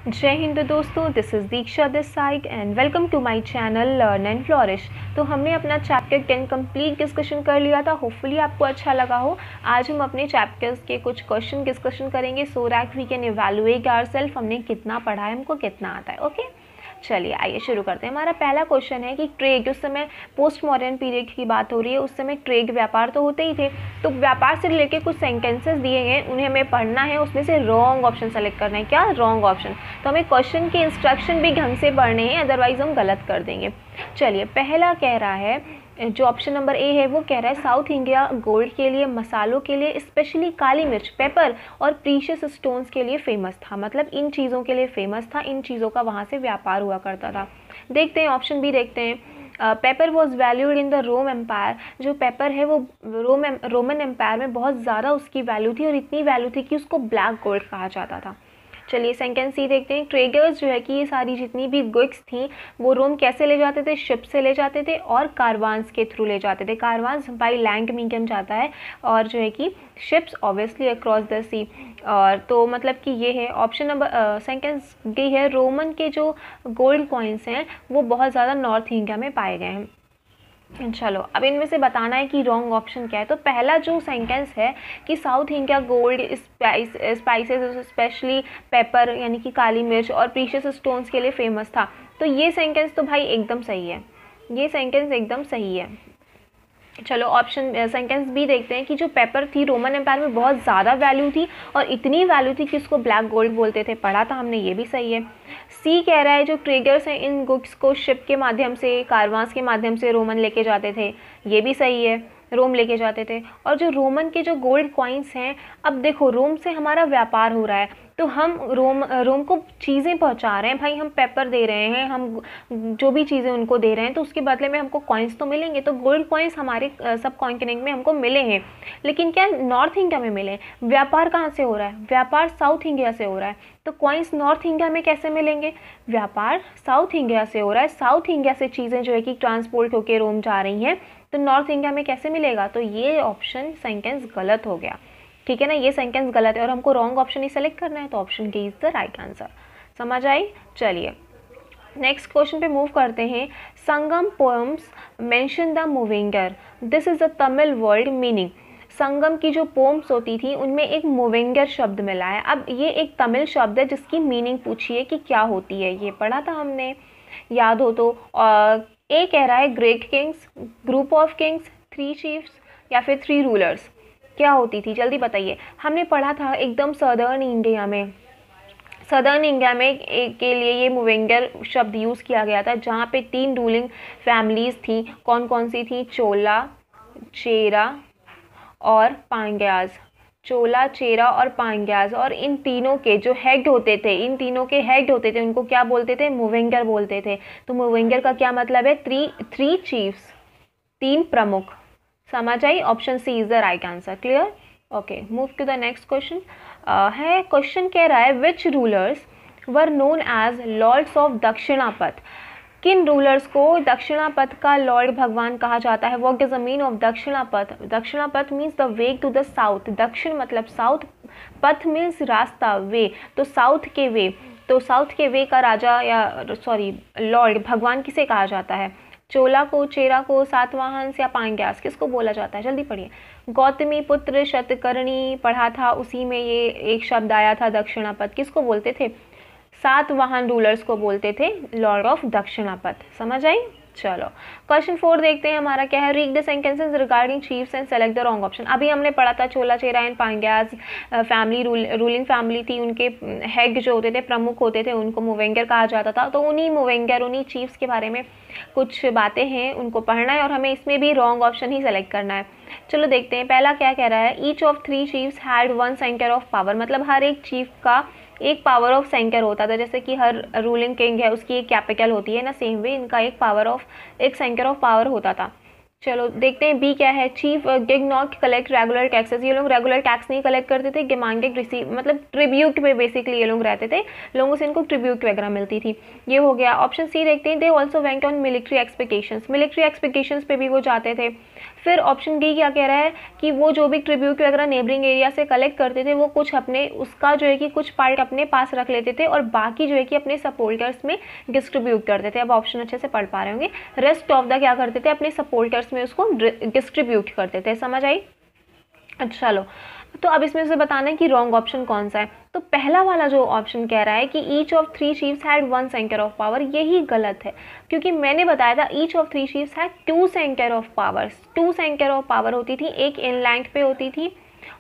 जय हिंद दोस्तों, this is Diksha this side and welcome to my channel learn and flourish. तो हमने अपना चैप्टर 10 कंप्लीट डिस्कशन कर लिया था। होपफुली आपको अच्छा लगा हो। आज हम अपने चैप्टर्स के कुछ क्वेश्चन डिस्कशन करेंगे so that we can evaluate ourselves, हमने कितना पढ़ा है, हमको कितना आता है। ओके चलिए आइए शुरू करते हैं। हमारा पहला क्वेश्चन है कि ट्रेड, उस समय पोस्ट मॉडर्न पीरियड की बात हो रही है, उस समय ट्रेड व्यापार तो होते ही थे। तो व्यापार से रिलेटेड कुछ सेंटेंसेस दिए गए, उन्हें हमें पढ़ना है, उसमें से रॉन्ग ऑप्शन सेलेक्ट करना है। क्या रॉन्ग ऑप्शन? तो हमें क्वेश्चन के इंस्ट्रक्शन भी ढंग से पढ़ने हैं, अदरवाइज हम गलत कर देंगे। चलिए पहला कह रहा है, जो ऑप्शन नंबर ए है वो कह रहा है साउथ इंडिया गोल्ड के लिए, मसालों के लिए, स्पेशली काली मिर्च, पेपर और प्रीशियस स्टोन्स के लिए फेमस था। मतलब इन चीज़ों के लिए फेमस था, इन चीज़ों का वहाँ से व्यापार हुआ करता था। देखते हैं ऑप्शन बी, देखते हैं। Paper was valued in the Rome empire. जो पेपर है वो रोमन एम्पायर में बहुत ज़्यादा उसकी वैल्यू थी, और इतनी वैल्यू थी कि उसको ब्लैक गोल्ड कहा जाता था। चलिए सेंटेंस सी देखते हैं। ट्रेडर्स जो है कि ये सारी जितनी भी गुड्स थी वो रोम कैसे ले जाते थे? शिप से ले जाते थे और कारवान्स के थ्रू ले जाते थे। कारवान्स बाई लैंड मीडियम जाता है, और जो है कि शिप्स ऑब्वियसली अक्रॉस द सी। और तो मतलब कि ये है ऑप्शन नंबर, सेंटेंस डी है, रोमन के जो गोल्ड कॉइन्स हैं वो बहुत ज़्यादा नॉर्थ इंडिया में पाए गए हैं। चलो अब इनमें से बताना है कि रॉन्ग ऑप्शन क्या है। तो पहला जो सेंटेंस है कि south India gold spices specially paper यानी कि काली मिर्च और प्रीशियस स्टोन्स के लिए फेमस था, तो ये सेंटेंस तो भाई एकदम सही है, ये सेंटेंस एकदम सही है। चलो ऑप्शन सेंटेंस बी देखते हैं कि जो पेपर थी रोमन एम्पायर में बहुत ज़्यादा वैल्यू थी, और इतनी वैल्यू थी कि उसको ब्लैक गोल्ड बोलते थे। पढ़ा था हमने, ये भी सही है। सी कह रहा है जो ट्रेडर्स हैं इन गुड्स को शिप के माध्यम से, कारवांस के माध्यम से रोमन लेके जाते थे, ये भी सही है, रोम लेके जाते थे। और जो रोमन के जो गोल्ड कॉइन्स हैं, अब देखो रोम से हमारा व्यापार हो रहा है, तो हम रोम को चीज़ें पहुंचा रहे हैं भाई, हम पेपर दे रहे हैं, हम जो भी चीज़ें उनको दे रहे हैं, तो उसके बदले में हमको कॉइन्स तो मिलेंगे। तो गोल्ड कॉइन्स हमारे सब कॉन्टिनेंट में हमको मिले हैं, लेकिन क्या नॉर्थ इंडिया में मिले? व्यापार कहाँ से हो रहा है? व्यापार साउथ इंडिया से हो रहा है, तो कॉइन्स नॉर्थ इंडिया में कैसे मिलेंगे? व्यापार साउथ इंडिया से हो रहा है, साउथ इंडिया से चीज़ें जो है कि ट्रांसपोर्ट होकर रोम जा रही हैं, तो नॉर्थ इंडिया में कैसे मिलेगा? तो ये ऑप्शन सेंटेंस गलत हो गया, ठीक है ना, ये सेंटेंस गलत है और हमको रॉन्ग ऑप्शन ही सेलेक्ट करना है, तो option D is the right answer. समझ आई? चलिए नेक्स्ट क्वेश्चन पे मूव करते हैं। Sangam poems mention the muvendar, this is the Tamil word meaning. Sangam की जो पोम्स होती थी उनमें एक मूविंगर शब्द मिला है। अब ये एक तमिल शब्द है जिसकी मीनिंग पूछिए कि क्या होती है, ये पढ़ा था हमने, याद हो तो। ए कह रहा है great Kings, group of Kings, 3 chiefs या फिर 3 रूलर्स। क्या होती थी जल्दी बताइए। हमने पढ़ा था एकदम सदर्न इंडिया में, सदर्न इंडिया में के लिए ये मूविंगर शब्द यूज़ किया गया था, जहाँ पे 3 रूलिंग फैमिलीज़ थी। कौन कौन सी थी? चोला, चेरा और पांड्याज। चोला, चेरा और पांड्याज, और इन तीनों के जो हेड होते थे, इन तीनों के हेड होते थे, उनको क्या बोलते थे? मूविंगर बोलते थे। तो मूविंगर का क्या मतलब है? थ्री चीफ्स, 3 प्रमुख। समझ आई? Option C is the right answer. Clear? Okay move to the next question. है क्वेश्चन कह रहा है which rulers were known as lords of Dakshinapatha. किन रूलर्स को दक्षिणापथ का लॉर्ड भगवान कहा जाता है? What is the mean of Dakshinapatha? Dakshinapatha means the way to the south. दक्षिण मतलब साउथ, पथ मीन्स रास्ता, वे, तो साउथ के वे। तो साउथ के वे का राजा या सॉरी लॉर्ड भगवान किसे कहा जाता है? चोला को, चेरा को, सातवाहन या पांड्यास, किसको बोला जाता है? जल्दी पढ़िए। गौतमी पुत्र शतकर्णी पढ़ा था, उसी में ये एक शब्द आया था दक्षिणापथ। किसको बोलते थे? सातवाहन रूलर्स को बोलते थे लॉर्ड ऑफ दक्षिणापथ। समझ आई? चलो क्वेश्चन 4 देखते हैं। हमारा क्या है? Read the sentences regarding chiefs and select the wrong option. अभी हमने पढ़ा था Chola, Chera and Pandyas family ruling family थी, उनके हेड जो होते थे, प्रमुख होते थे, उनको मूविंगर कहा जाता था। तो उन्हीं मूविंगर, उन्हीं चीफ्स के बारे में कुछ बातें हैं, उनको पढ़ना है, और हमें इसमें भी रॉन्ग ऑप्शन ही सेलेक्ट करना है। चलो देखते हैं पहला क्या कह रहा है। Each of 3 chiefs had 1 centre of power, मतलब हर एक चीफ का एक पावर ऑफ सेंटर होता था। जैसे कि हर रूलिंग किंग है उसकी एक कैपिटल होती है ना, सेम वे इनका एक सेंटर ऑफ पावर होता था। चलो देखते हैं बी क्या है। Chief did not collect regular taxes, ये लोग रेगुलर टैक्स नहीं कलेक्ट करते थे, डिमांडेड रिसीव मतलब ट्रिब्यूट पे बेसिकली ये लोग रहते थे, लोगों से इनको ट्रिब्यूट वगैरह मिलती थी। ये हो गया। ऑप्शन सी देखते हैं। They also went on military expectations, military expectations पे भी वो जाते थे। फिर ऑप्शन डी क्या कह रहा है कि वो जो भी ट्रिब्यूट वगैरह नेबरिंग एरिया से कलेक्ट करते थे वो कुछ अपने उसका जो है कि कुछ पार्ट अपने पास रख लेते थे और बाकी जो है कि अपने सपोर्टर्स में डिस्ट्रीब्यूट करते थे। अब ऑप्शन अच्छे से पढ़ पा रहे होंगे। रेस्ट ऑफ द क्या करते थे, अपने सपोर्टर्स में उसको डिस्ट्रीब्यूट करते थे। समझ आई? अच्छा चलो, तो अब इसमें से बताना है कि रॉन्ग ऑप्शन कौन सा है। तो पहला वाला जो ऑप्शन कह रहा है कि each of 3 sheeps had 1 centre of power, यही गलत है, क्योंकि मैंने बताया था each of 3 sheeps had 2 centre of powers. 2 centre of power होती थी, एक इनलैंड पे होती थी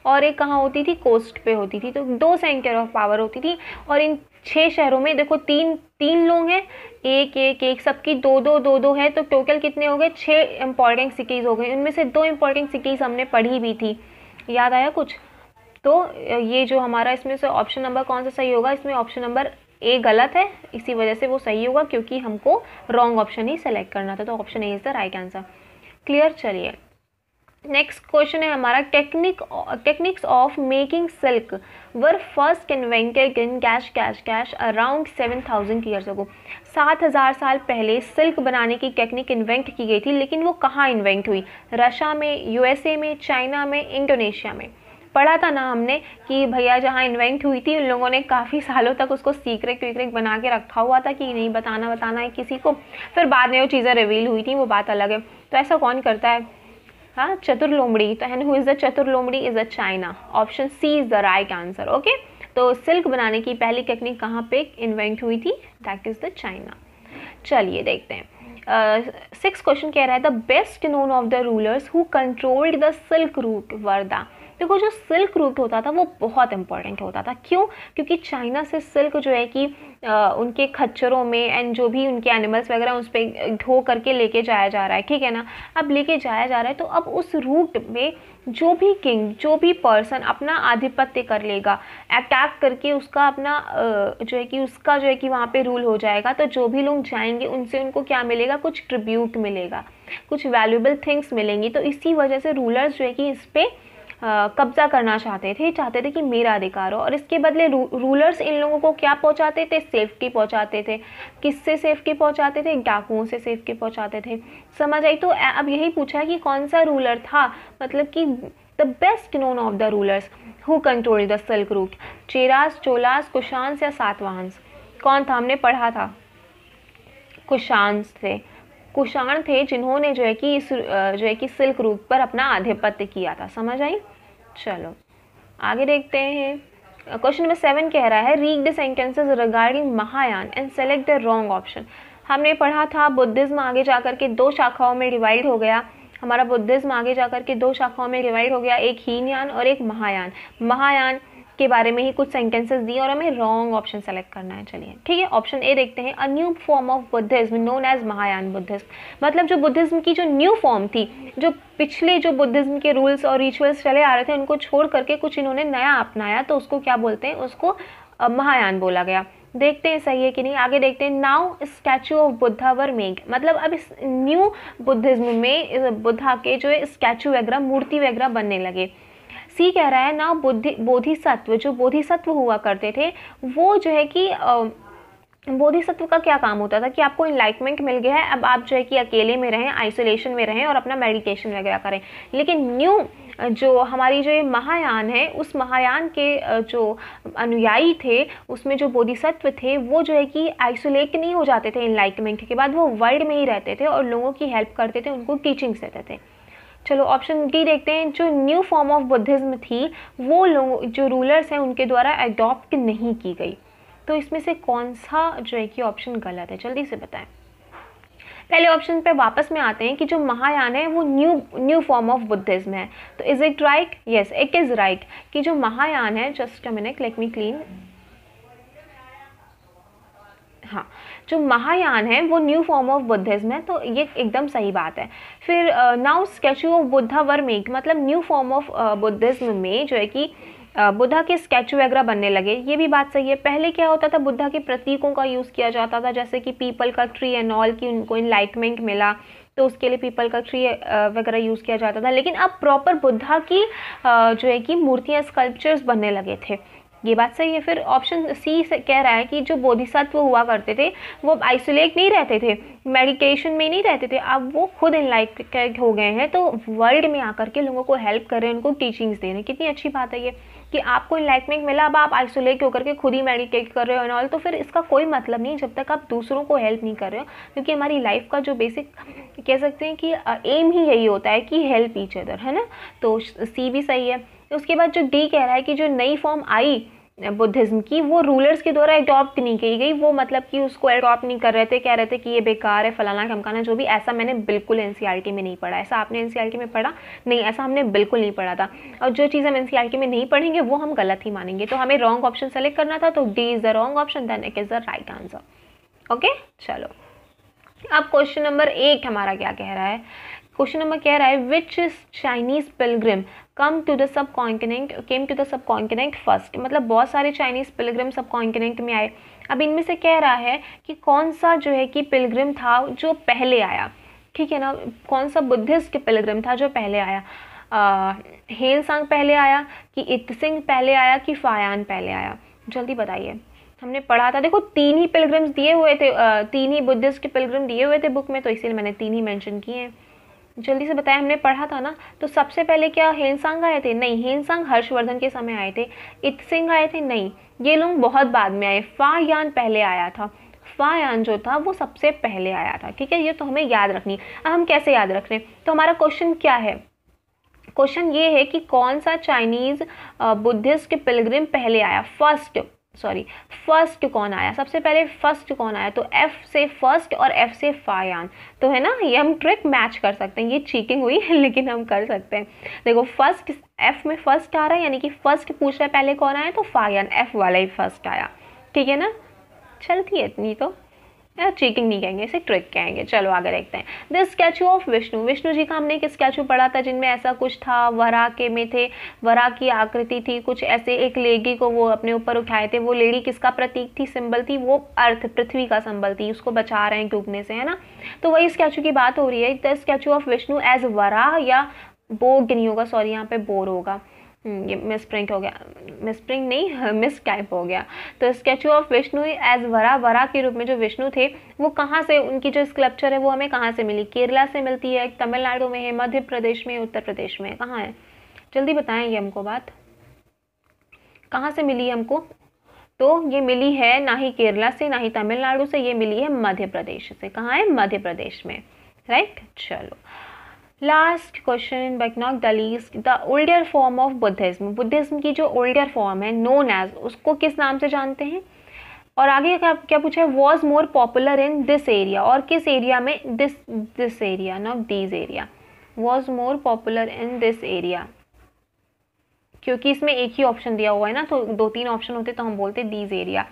और एक कहाँ होती थी, कोस्ट पे होती थी। तो 2 सेंटर ऑफ पावर होती थी और इन 6 शहरों में देखो तीन लोग हैं, एक सबकी दो है, तो टोटल कितने हो गए, 6 इंपॉर्टेंट सिटीज़ हो गई। उनमें से 2 इंपॉर्टेंट सिटीज़ हमने पढ़ी भी थी, याद आया कुछ? तो ये जो हमारा इसमें से ऑप्शन नंबर कौन सा सही होगा, इसमें ऑप्शन नंबर ए गलत है, इसी वजह से वो सही होगा क्योंकि हमको रॉन्ग ऑप्शन ही सेलेक्ट करना था। तो option A is the right answer. Clear? चलिए नेक्स्ट क्वेश्चन है हमारा, techniques of making silk were first invented in cash around 7000 years ago. 7000 साल पहले सिल्क बनाने की टेक्निक इन्वेंट की गई थी, लेकिन वो कहाँ इन्वेंट हुई? रशिया में, यूएसए में, चाइना में, इंडोनेशिया में। पढ़ा था ना हमने कि भैया जहाँ इन्वेंट हुई थी उन लोगों ने काफ़ी सालों तक उसको सीक्रेट बना के रखा हुआ था कि नहीं बताना है किसी को, फिर बाद में वो चीज़ें रिवील हुई थी, वो बात अलग है। तो ऐसा कौन करता है? हाँ, चतुर लोमड़ी। तो एंड हु इज़ द चतुर लोमड़ी is the China. Option C is the right answer. Okay, तो सिल्क बनाने की पहली टेक्निक कहाँ पे इन्वेंट हुई थी? That is the China. चलिए देखते हैं। 6 क्वेश्चन कह रहा है the best known of the rulers who controlled the silk route where the. देखो जो सिल्क रूट होता था वो बहुत इंपॉर्टेंट होता था। क्यों? क्योंकि चाइना से सिल्क जो है कि उनके खच्चरों में एंड जो भी उनके एनिमल्स वगैरह उस पर ढो करके लेके जाया जा रहा है, ठीक है ना। अब लेके जाया जा रहा है तो अब उस रूट में जो भी किंग, जो भी पर्सन अपना आधिपत्य कर लेगा, अटैक करके उसका अपना जो है कि उसका जो है कि वहाँ पे रूल हो जाएगा, तो जो भी लोग जाएंगे उनसे उनको क्या मिलेगा? कुछ ट्रिब्यूट मिलेगा, कुछ वैल्यूएबल थिंग्स मिलेंगी। तो इसी वजह से रूलर्स जो है कि इस पर कब्जा करना चाहते थे कि मेरा अधिकार हो। और इसके बदले रूलर्स इन लोगों को क्या पहुंचाते थे? सेफ्टी पहुंचाते थे। किससे सेफ्टी पहुंचाते थे? डाकुओं से सेफ्टी पहुंचाते थे। समझ आई? तो अब यही पूछा है कि कौन सा रूलर था, मतलब कि the best known of the rulers who control the silk route. Cheras, Cholas, Kushans या सातवाहन्स? कौन था? हमने पढ़ा था कुशान्स थे। कुषाण थे जिन्होंने जो है कि सिल्क रूट पर अपना आधिपत्य किया था। समझ आई? चलो आगे देखते हैं। क्वेश्चन नंबर 7 कह रहा है read the sentences regarding Mahayana and select the wrong option. हमने पढ़ा था बुद्धिज्म आगे जाकर के 2 शाखाओं में डिवाइड हो गया। हमारा बुद्धिज्म आगे जाकर के 2 शाखाओं में डिवाइड हो गया, एक हीनयान और एक महायान। महायान के बारे में ही कुछ सेंटेंसेस दिए और हमें रॉन्ग ऑप्शन सेलेक्ट करना है। चलिए ठीक है, ऑप्शन ए देखते हैं। A new form of Buddhism known as Mahayana Buddhism. मतलब जो बुद्धिज्म की जो न्यू फॉर्म थी, जो पिछले जो बुद्धिज्म के रूल्स और रिचुअल्स चले आ रहे थे उनको छोड़ करके कुछ इन्होंने नया अपनाया, तो उसको क्या बोलते हैं? उसको महायान बोला गया। देखते हैं सही है कि नहीं। आगे देखते हैं। Now statue of Buddha were made, मतलब अब इस न्यू बुद्धिज्म में बुद्धा के जो स्टैचू वगैरह, मूर्ति वगैरह बनने लगे। सी कह रहा है ना बोधिसत्व, जो बोधिसत्व हुआ करते थे वो जो है कि बोधिसत्व का क्या काम होता था कि आपको इनलाइटमेंट मिल गया है, अब आप जो है कि अकेले में रहें, आइसोलेशन में रहें और अपना मेडिटेशन वगैरह करें। लेकिन न्यू जो हमारी जो ये महायान है, उस महायान के जो अनुयायी थे उसमें जो बोधिसत्व थे वो जो है कि आइसोलेट नहीं हो जाते थे इनलाइटमेंट के बाद, वो वर्ल्ड में ही रहते थे और लोगों की हेल्प करते थे, उनको टीचिंग्स देते थे। चलो ऑप्शन डी देखते हैं। जो न्यू फॉर्म ऑफ बुद्धिज्म थी वो लोग जो रूलर्स हैं उनके द्वारा अडॉप्ट नहीं की गई। तो इसमें से कौन सा जो है कि ऑप्शन गलत है, जल्दी से बताएं। पहले ऑप्शन पे वापस में आते हैं कि जो महायान है वो न्यू फॉर्म ऑफ बुद्धिज्म है। तो is it right? Yes, it is right कि जो महायान है, just a minute let me clean, हाँ, जो महायान है वो न्यू फॉर्म ऑफ बुद्धिज्म है, तो ये एकदम सही बात है। फिर now statue of Buddha were made, मतलब न्यू फॉर्म ऑफ बुद्धिज्म में जो है कि बुद्धा के स्टैचू वगैरह बनने लगे, ये भी बात सही है। पहले क्या होता था, बुद्धा के प्रतीकों का यूज़ किया जाता था, जैसे कि पीपल का ट्री एंड ऑल, की उनको इनलाइटमेंट मिला तो उसके लिए पीपल का ट्री वगैरह यूज़ किया जाता था। लेकिन अब प्रॉपर बुद्धा की जो है कि मूर्तियाँ, स्कल्पचर्स बनने लगे थे। ये बात सही है। फिर ऑप्शन सी से कह रहा है कि जो बोधिसत्व हुआ करते थे वो आइसोलेट नहीं रहते थे, मेडिकेशन में नहीं रहते थे, अब वो खुद इनलाइट हो गए हैं, तो वर्ल्ड में आकर के लोगों को हेल्प कर रहे हैं, उनको टीचिंग्स दे रहे हैं। कितनी अच्छी बात है ये कि आपको इनलाइटमेंट मिला, अब आप आइसोलेट होकर के खुद ही मेडिटेट कर रहे हो एंड ऑल, तो फिर इसका कोई मतलब नहीं जब तक आप दूसरों को हेल्प नहीं कर रहे हो, क्योंकि हमारी लाइफ का जो बेसिक कह सकते हैं कि एम ही यही होता है कि हेल्प ईच अदर, है ना। तो सी भी सही है। उसके बाद जो डी कह रहा है कि जो नई फॉर्म आई बुद्धिज्म की वो रूलर्स के द्वारा अडॉप्ट नहीं की गई, वो मतलब कि उसको अडॉप्ट नहीं कर रहे थे, कह रहे थे कि ये बेकार है, फलाना ढमकाना जो भी, ऐसा मैंने बिल्कुल एनसीईआरटी में नहीं पढ़ा। ऐसा आपने एनसीईआरटी में पढ़ा? नहीं, ऐसा हमने बिल्कुल नहीं पढ़ा था। और जो चीज़ हम एनसीईआरटी में नहीं पढ़ेंगे वो हम गलत ही मानेंगे। तो हमें रॉन्ग ऑप्शन सेलेक्ट करना था, तो D is the wrong option, then it is the right answer. Okay, चलो अब क्वेश्चन नंबर 8 हमारा क्या कह रहा है। क्वेश्चन नंबर कह रहा है which Chinese pilgrim came to the subcontinent first. मतलब बहुत सारे चाइनीज पिलग्रिम सब कॉन्टिनेंट में आए। अब इनमें से कह रहा है कि कौन सा जो है कि पिलग्रिम था जो पहले आया, ठीक है ना, कौन सा बुद्धिस्ट पिलग्रिम था जो पहले आया। हेनसांग पहले आया कि इत्सिंग पहले आया कि फायान पहले आया? जल्दी बताइए। हमने पढ़ा था, देखो 3 ही पिलग्रिम्स दिए हुए थे, 3 ही बुद्धिस्ट के पिलग्रिम दिए हुए थे बुक में, तो इसीलिए मैंने 3 ही मेंशन किए हैं। जल्दी से बताएं, हमने पढ़ा था ना। तो सबसे पहले क्या हेनसांग आए थे? नहीं, हेनसांग हर्षवर्धन के समय आए थे। इत्सिंग आए थे? नहीं, ये लोग बहुत बाद में आए। फायान पहले आया था, फायान जो था वो सबसे पहले आया था, ठीक है। ये तो हमें याद रखनी। अब हम कैसे याद रख रहे हैं, तो हमारा क्वेश्चन क्या है, क्वेश्चन ये है कि कौन सा चाइनीज बुद्धिस्ट पिलग्रिम पहले आया, फर्स्ट कौन आया, सबसे पहले फर्स्ट कौन आया। तो एफ से फर्स्ट और एफ से फायान, तो है ना, ये हम ट्रिक मैच कर सकते हैं। ये चीटिंग हुई है लेकिन हम कर सकते हैं। देखो फर्स्ट, एफ में फर्स्ट आ रहा है, यानी कि फर्स्ट पूछ रहा है पहले कौन आया, तो फायान एफ वाला ही फर्स्ट आया, ठीक है ना। चलती है इतनी तो, चीटिंग नहीं कहेंगे, इसे ट्रिक कहेंगे। चलो आगे देखते हैं। The statue of Vishnu, Vishnu ji का हमने एक स्टैचू पढ़ा था जिनमें ऐसा कुछ था, वराह के में थे, वराह की आकृति थी, कुछ ऐसे एक लेडी को वो अपने ऊपर उठाए थे। वो लेडी किसका प्रतीक थी, सिंबल थी? वो अर्थ, पृथ्वी का सिंबल थी, उसको बचा रहे हैं डूबने से, है ना। तो वही स्टैचू की बात हो रही है। The statue of Vishnu as Varaha, या बोग नहीं होगा, सॉरी यहाँ पे बोर होगा, ये मिसप्रिंट हो गया, मिसप्रिंट नहीं मिस टाइप हो गया। तो स्टैचू ऑफ विष्णु एज वरा के रूप में जो विष्णु थे वो कहाँ से, उनकी जो स्कल्पचर है वो हमें कहाँ से मिली? केरला से मिलती है, तमिलनाडु में है, मध्य प्रदेश में, उत्तर प्रदेश में, कहाँ है? जल्दी बताएं ये हमको बात, कहाँ से मिली हमको? तो ये मिली है ना ही केरला से ना ही तमिलनाडु से, ये मिली है मध्य प्रदेश से। कहाँ है? मध्य प्रदेश में, राइट। चलो last question but not the least, the older form of Buddhism, Buddhism की जो ओल्डर फॉर्म है नोन एज, उसको किस नाम से जानते हैं? और आगे क्या पूछा है, was more popular in this area, और किस एरिया में? This area, not these area, was more popular in this area, क्योंकि इसमें एक ही ऑप्शन दिया हुआ है ना, तो 2-3 ऑप्शन होते तो हम बोलते दीज एरिया।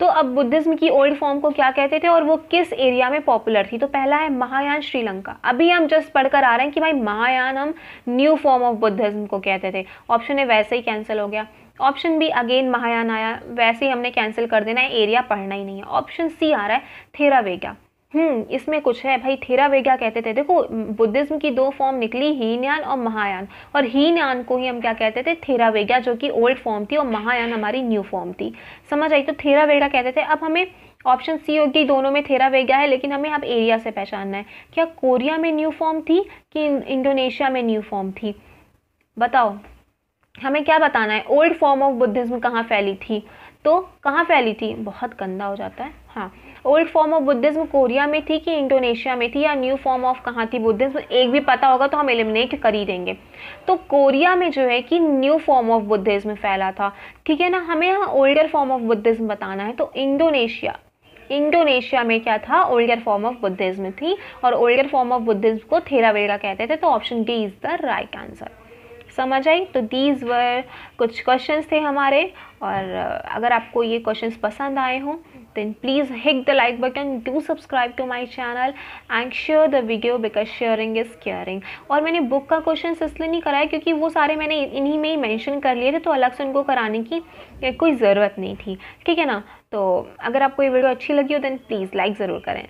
तो अब बुद्धिज्म की ओल्ड फॉर्म को क्या कहते थे और वो किस एरिया में पॉपुलर थी? तो पहला है महायान श्रीलंका। अभी हम जस्ट पढ़कर आ रहे हैं कि भाई महायान हम न्यू फॉर्म ऑफ बुद्धिज्म को कहते थे। ऑप्शन ए वैसे ही कैंसिल हो गया। ऑप्शन बी अगेन महायान आया, वैसे ही हमने कैंसिल कर देना है, एरिया पढ़ना ही नहीं है। ऑप्शन सी आ रहा है थेरावेगा। इसमें कुछ है भाई, थेरावेगा कहते थे। देखो बुद्धिज्म की 2 फॉर्म निकली, हीनयान और महायान, और हीनयान को ही हम क्या कहते थे? थेरावेगा, जो कि ओल्ड फॉर्म थी, और महायान हमारी न्यू फॉर्म थी। समझ आई? तो थेरावेगा कहते थे। अब हमें ऑप्शन सी होगी, दोनों में थेरावेगा है, लेकिन हमें अब एरिया से पहचानना है, क्या कोरिया में न्यू फॉर्म थी कि इंडोनेशिया में न्यू फॉर्म थी? बताओ, हमें क्या बताना है? ओल्ड फॉर्म ऑफ बुद्धिज्म कहाँ फैली थी? तो कहाँ फैली थी? बहुत गंदा हो जाता है। हाँ, old form of Buddhism Korea में थी कि इंडोनेशिया में थी, या न्यू फॉर्म ऑफ कहाँ थी बुद्धिज्म? एक भी पता होगा तो हम एलिमिनेट कर ही देंगे। तो कोरिया में जो है कि न्यू फॉर्म ऑफ बुद्धिज्म फैला था, ठीक है ना। हमें यहाँ ओल्डर फॉर्म ऑफ बुद्धिज्म बताना है, तो इंडोनेशिया में क्या था? ओल्डर फॉर्म ऑफ बुद्धिज्म थी, और ओल्डर फॉर्म ऑफ बुद्धिज्म को थेरावेगा कहते थे। तो option D is the right answer. समझ आई? तो दीज वर कुछ क्वेश्चंस थे हमारे, और अगर आपको ये क्वेश्चंस पसंद आए हों then please hit the like button, do subscribe to my channel and share the video because sharing is caring। और मैंने बुक का क्वेश्चन इसलिए नहीं कराया क्योंकि वो सारे मैंने इन्हीं में ही मेंशन कर लिए थे, तो अलग से उनको कराने की कोई ज़रूरत नहीं थी, ठीक है ना। तो अगर आपको ये वीडियो अच्छी लगी हो देन प्लीज़ लाइक ज़रूर करें।